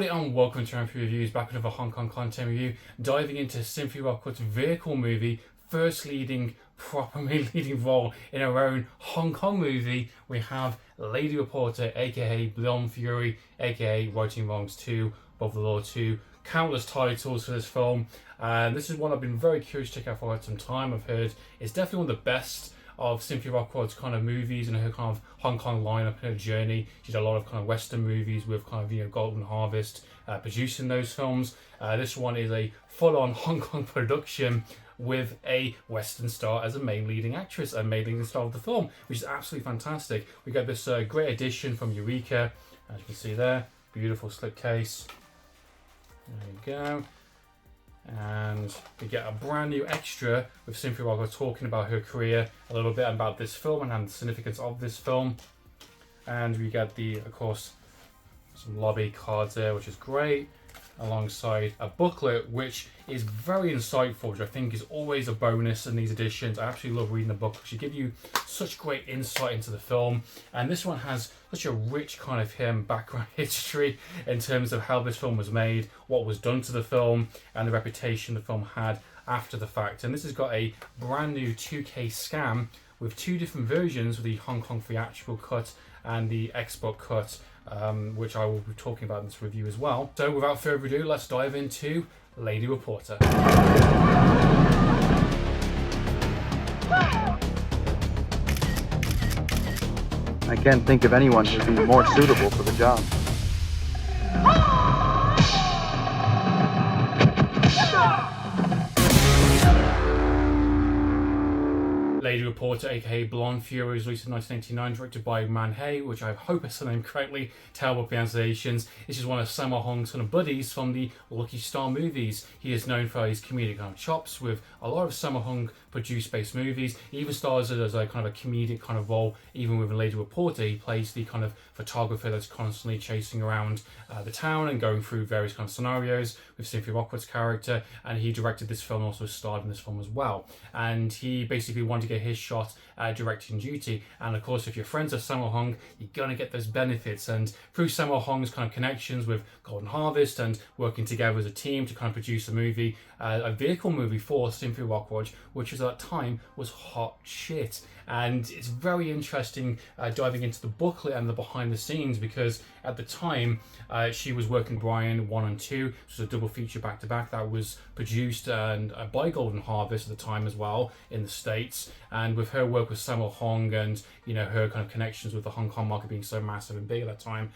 everybody and welcome to Amphlett Reviews, back with another Hong Kong content review, diving into Cynthia Rothrock's vehicle movie, first proper leading role in her own Hong Kong movie. We have Lady Reporter, aka Blonde Fury, aka Righting Wrongs 2, Above the Law 2, countless titles for this film. And this is one I've been very curious to check out for quite some time. I've heard it's definitely one of the best of Cynthia Rothrock's kind of movies and her kind of Hong Kong lineup and her journey. She did a lot of kind of Western movies with kind of, Golden Harvest producing those films. This one is a full-on Hong Kong production with a Western star as a main leading actress and main leading star of the film, which is absolutely fantastic. We got this great addition from EUREKA, as you can see there, beautiful slipcase. There you go. And we get a brand new extra with Cynthia Rothrock talking about her career, a little bit about this film and the significance of this film. And we get of course, some lobby cards there, which is great, alongside a booklet which is very insightful, which I think is always a bonus in these editions. I absolutely love reading the book because you give you such great insight into the film, and this one has such a rich kind of background history in terms of how this film was made, what was done to the film, and the reputation the film had after the fact. And this has got a brand new 2K scan with two different versions, with the Hong Kong theatrical cut and the export cut, which I will be talking about in this review as well. So without further ado, let's dive into Lady Reporter. I can't think of anyone who'd be more suitable for the job. Lady Reporter, aka Blonde Fury, was released in 1989, directed by Man Hay, which I hope I said the name correctly. Terrible pronunciations. This is one of Sammo Hung's kind of buddies from the Lucky Star movies. He is known for his comedic kind of chops with a lot of Sammo Hung produced based movies. He even stars as a kind of a comedic kind of role, even with Lady Reporter. He plays the kind of photographer that's constantly chasing around the town and going through various kind of scenarios with Cynthia Rothrock's character. And he directed this film, also starred in this film as well. And he basically wanted to get his shot directing duty, and of course if you're friends with Sammo Hung, you're gonna get those benefits. And through Sammo Hung's kind of connections with Golden Harvest and working together as a team to kind of produce a movie, a vehicle movie for Cynthia Rothrock, which was at that time was hot shit. And it's very interesting diving into the booklet and the behind the scenes, because at the time she was working Brian 1 and 2, which was a double feature back to back that was produced by Golden Harvest at the time as well in the States. And with her work with Sammo Hung and her kind of connections with the Hong Kong market being so massive and big at that time,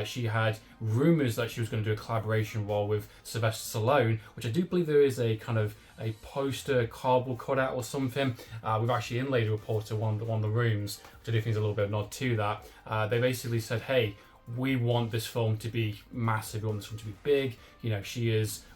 she had rumors that she was going to do a collaboration role with Sylvester Stallone, which I do believe there is a kind of a poster cardboard cutout or something. We've actually in Lady Reporter one of the rooms, which I do think is a little bit of a nod to that. They basically said, hey, we want this film to be massive, we want this film to be big. She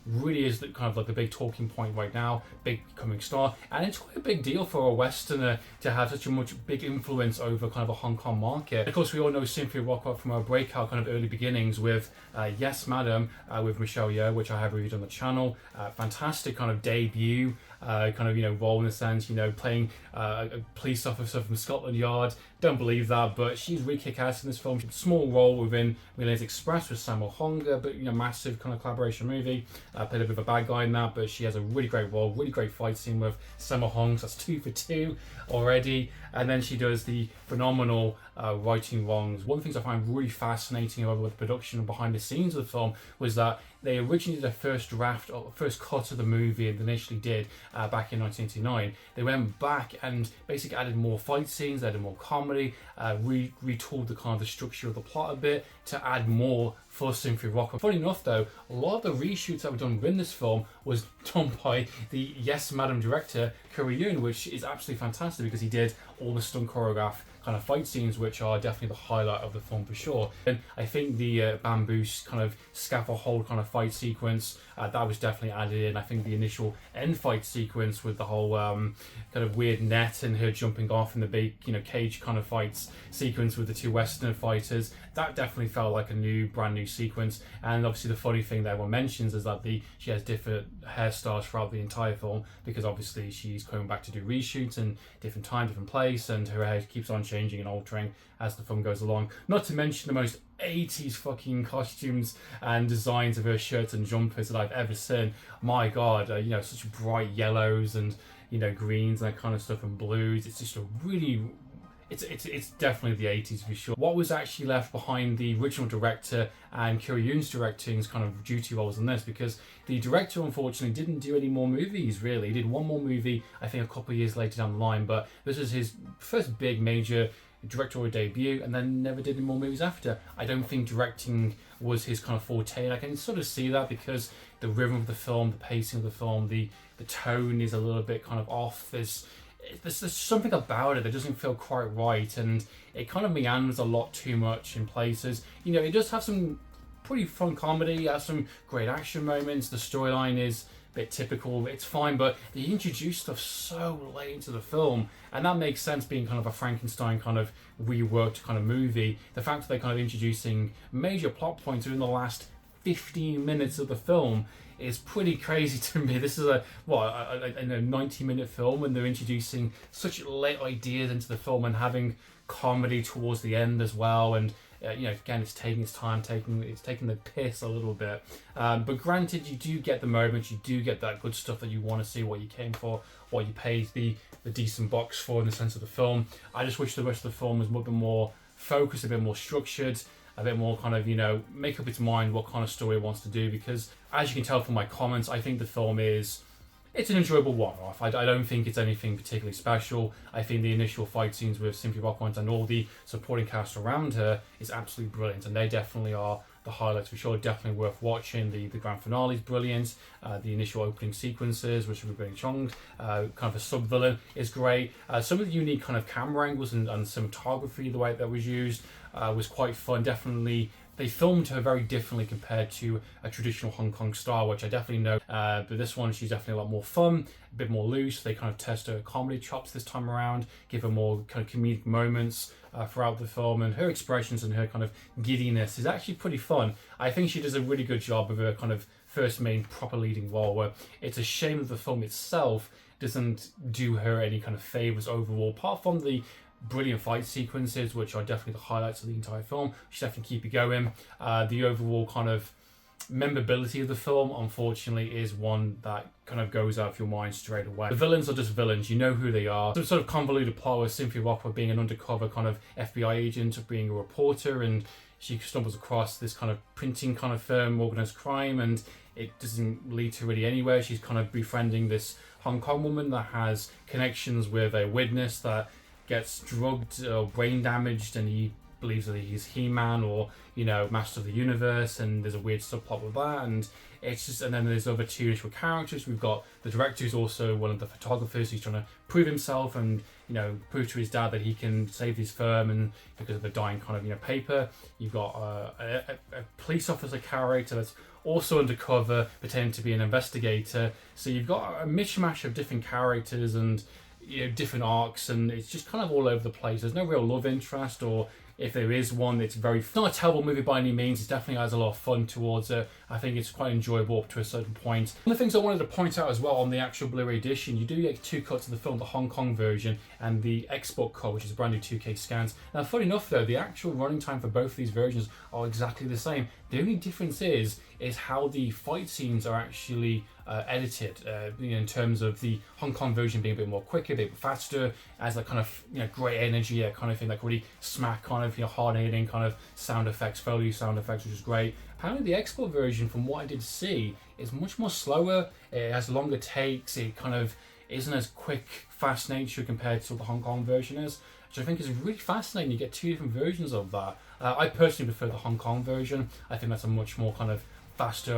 really is the kind of like the big talking point right now, big coming star, and it's quite a big deal for a Westerner to have such a big influence over kind of a Hong Kong market. Of course, we all know Cynthia Rothrock from her breakout kind of early beginnings with Yes Madam with Michelle Yeoh, which I have reviewed on the channel. Fantastic kind of debut, role in a sense, playing a police officer from Scotland Yard. Don't believe that, but she's really kick-ass in this film. Small role within Midlands Express with Sammo Hung, but massive kind of collaboration movie. Played a bit of a bad guy in that, but she has a really great role, really great fight scene with Sammo Hung, so that's 2 for 2 already. And then she does the phenomenal Righting Wrongs. One of the things I find really fascinating about the production and behind the scenes of the film was that they originally did a first draft or first cut of the movie, and initially did back in 1989. They went back and basically added more fight scenes, added more comedy, retooled the kind of the structure of the plot a bit to add more for Cynthia Rothrock. Funny enough though, a lot of the reshoots that were done within this film was done by the Yes Madam director, Curry Yoon, which is absolutely fantastic because he did all the stunt choreographed kind of fight scenes, which are definitely the highlight of the film for sure. And I think the bamboo kind of scaffold kind of fight sequence, that was definitely added in. I think the initial end fight sequence with the whole kind of weird net and her jumping off in the big cage kind of fights sequence with the two Westerner fighters, that definitely felt like a brand new sequence. And obviously the funny thing that everyone mentions is that she has different hairstyles throughout the entire film, because obviously she's coming back to do reshoots and different time, different place. place, and her hair keeps on changing and altering as the film goes along. Not to mention the most 80s fucking costumes and designs of her shirts and jumpers that I've ever seen. My god, you know, such bright yellows and, you know, greens and that kind of stuff, and blues. It's just a really... It's definitely the 80s for sure. What was actually left behind the original director and Kyo Yoon's directing's kind of duty roles in this, because the director unfortunately didn't do any more movies really. He did one more movie I think a couple of years later down the line, but this was his first big major directorial debut, and then never did any more movies after. I don't think directing was his kind of forte, and I can sort of see that because the rhythm of the film, the pacing of the film, the tone is a little bit kind of off. There's something about it that doesn't feel quite right, and it kind of meanders a lot too much in places. You know, it does have some pretty fun comedy, it has some great action moments, the storyline is a bit typical, it's fine, but they introduce stuff so late into the film, and that makes sense being kind of a Frankenstein kind of reworked kind of movie. The fact that they're kind of introducing major plot points within the last 15 minutes of the film is pretty crazy to me. This is a 90-minute film, and they're introducing such late ideas into the film and having comedy towards the end as well. And you know, again, it's taking its time, it's taking the piss a little bit. But granted, you do get the moments, you do get that good stuff that you want to see, what you came for, what you paid the decent box for in the sense of the film. I just wish the rest of the film was a bit more focused, a bit more structured, a bit more kind of, you know, make up its mind what kind of story it wants to do, because as you can tell from my comments, I think the film it's an enjoyable one-off. I don't think it's anything particularly special. I think the initial fight scenes with Cynthia Rothrock and all the supporting cast around her is absolutely brilliant, and they definitely are the highlights for sure. Definitely worth watching. The grand finale is brilliant. The initial opening sequences, which are Billy Chong, kind of a sub-villain, is great. Some of the unique kind of camera angles and cinematography, the way that was used, was quite fun. Definitely, they filmed her very differently compared to a traditional Hong Kong star, which I definitely know. But this one, she's definitely a lot more fun, a bit more loose. They kind of test her comedy chops this time around, give her more kind of comedic moments throughout the film, and her expressions and her kind of giddiness is actually pretty fun. I think she does a really good job of her kind of first main proper leading role, where it's a shame that the film itself doesn't do her any kind of favours overall, apart from the brilliant fight sequences, which are definitely the highlights of the entire film, which definitely keep you going. The overall kind of memorability of the film, unfortunately, is one that kind of goes out of your mind straight away. The villains are just villains, you know who they are. Some sort of convoluted plot with Cynthia Rothrock being an undercover kind of FBI agent, being a reporter, and she stumbles across this kind of printing kind of firm, organised crime, and it doesn't lead to really anywhere. She's kind of befriending this Hong Kong woman that has connections with a witness that gets drugged or brain damaged, and he believes that he's He-Man or, you know, Master of the Universe, and there's a weird subplot with that, and it's just, and then there's other two initial characters. We've got the director, who's also one of the photographers, who's trying to prove himself and, you know, prove to his dad that he can save his firm, and because of the dying kind of, you know, paper. You've got a police officer character that's also undercover, pretending to be an investigator. So you've got a mishmash of different characters and, you know, different arcs, and it's just kind of all over the place. There's no real love interest, or if there is one, it's not a terrible movie by any means. It definitely has a lot of fun towards it. I think it's quite enjoyable up to a certain point. One of the things I wanted to point out as well on the actual Blu-ray edition, you do get two cuts of the film, the Hong Kong version and the export cut, which is a brand new 2K scans. Now, funny enough though, the actual running time for both of these versions are exactly the same. The only difference is how the fight scenes are actually edited, you know, in terms of the Hong Kong version being a bit more quicker, a bit faster, as that kind of, you know, great energy, that kind of thing, like really smack kind of, you know, hard-hitting kind of sound effects, Foley sound effects, which is great. Apparently the export version, from what I did see, is much more slower. It has longer takes. It kind of isn't as quick, fast nature compared to what the Hong Kong version is, which I think is really fascinating. You get two different versions of that. I personally prefer the Hong Kong version. I think that's a much more kind of faster,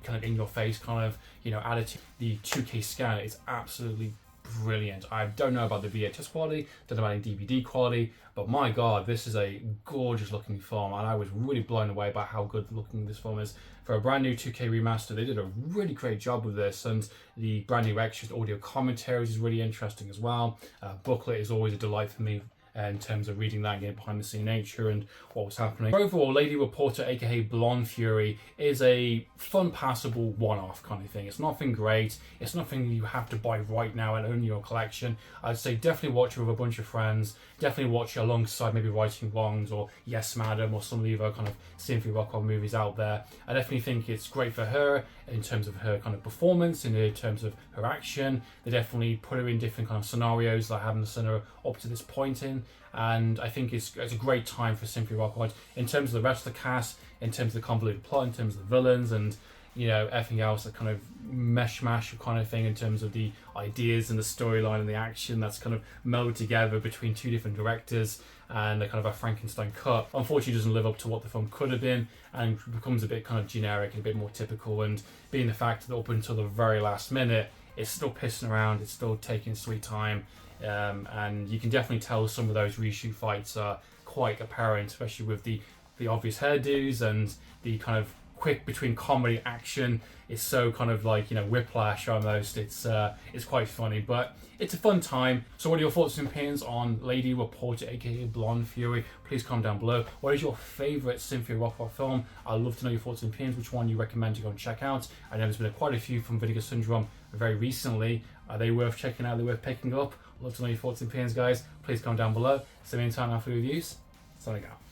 kind of in your face kind of, you know, attitude. The 2K scan is absolutely brilliant. I don't know about the VHS quality, don't know about any DVD quality, but my god, this is a gorgeous looking film, and I was really blown away by how good looking this film is. For a brand new 2K remaster, they did a really great job with this, and the brand new extras, audio commentaries is really interesting as well. Booklet is always a delight for me in terms of reading that and getting behind the scene nature and what was happening. Overall, Lady Reporter, aka Blonde Fury, is a fun, passable one-off kind of thing. It's nothing great. It's nothing you have to buy right now and own in your collection. I'd say definitely watch it with a bunch of friends. Definitely watch it alongside maybe Righting Wrongs or Yes Madam or some of the other kind of Cynthia Rothrock movies out there. I definitely think it's great for her in terms of her kind of performance, in terms of her action. They definitely put her in different kind of scenarios that I haven't seen her up to this point in. And I think it's a great time for Cynthia Rothrock in terms of the rest of the cast, in terms of the convoluted plot, in terms of the villains, and everything else that kind of mash kind of thing in terms of the ideas and the storyline and the action that's kind of melded together between two different directors and a kind of a Frankenstein cut. Unfortunately, doesn't live up to what the film could have been and becomes a bit kind of generic and a bit more typical. And being the fact that up until the very last minute, it's still pissing around, it's still taking sweet time. And you can definitely tell some of those reshoot fights are quite apparent, especially with the obvious hairdos and the kind of quick between comedy action. It's so kind of like whiplash almost. It's quite funny, but it's a fun time. So what are your thoughts and opinions on Lady Reporter, aka Blonde Fury? Please comment down below. What is your favorite Cynthia Rothrock film? I'd love to know your thoughts and opinions, which one you recommend to go and check out. I know there's been quite a few from Vinegar Syndrome very recently. Are they worth checking out? Are they worth picking up? I'd love to know your thoughts and opinions, guys. Please comment down below. So in the meantime, after the reviews, signing out.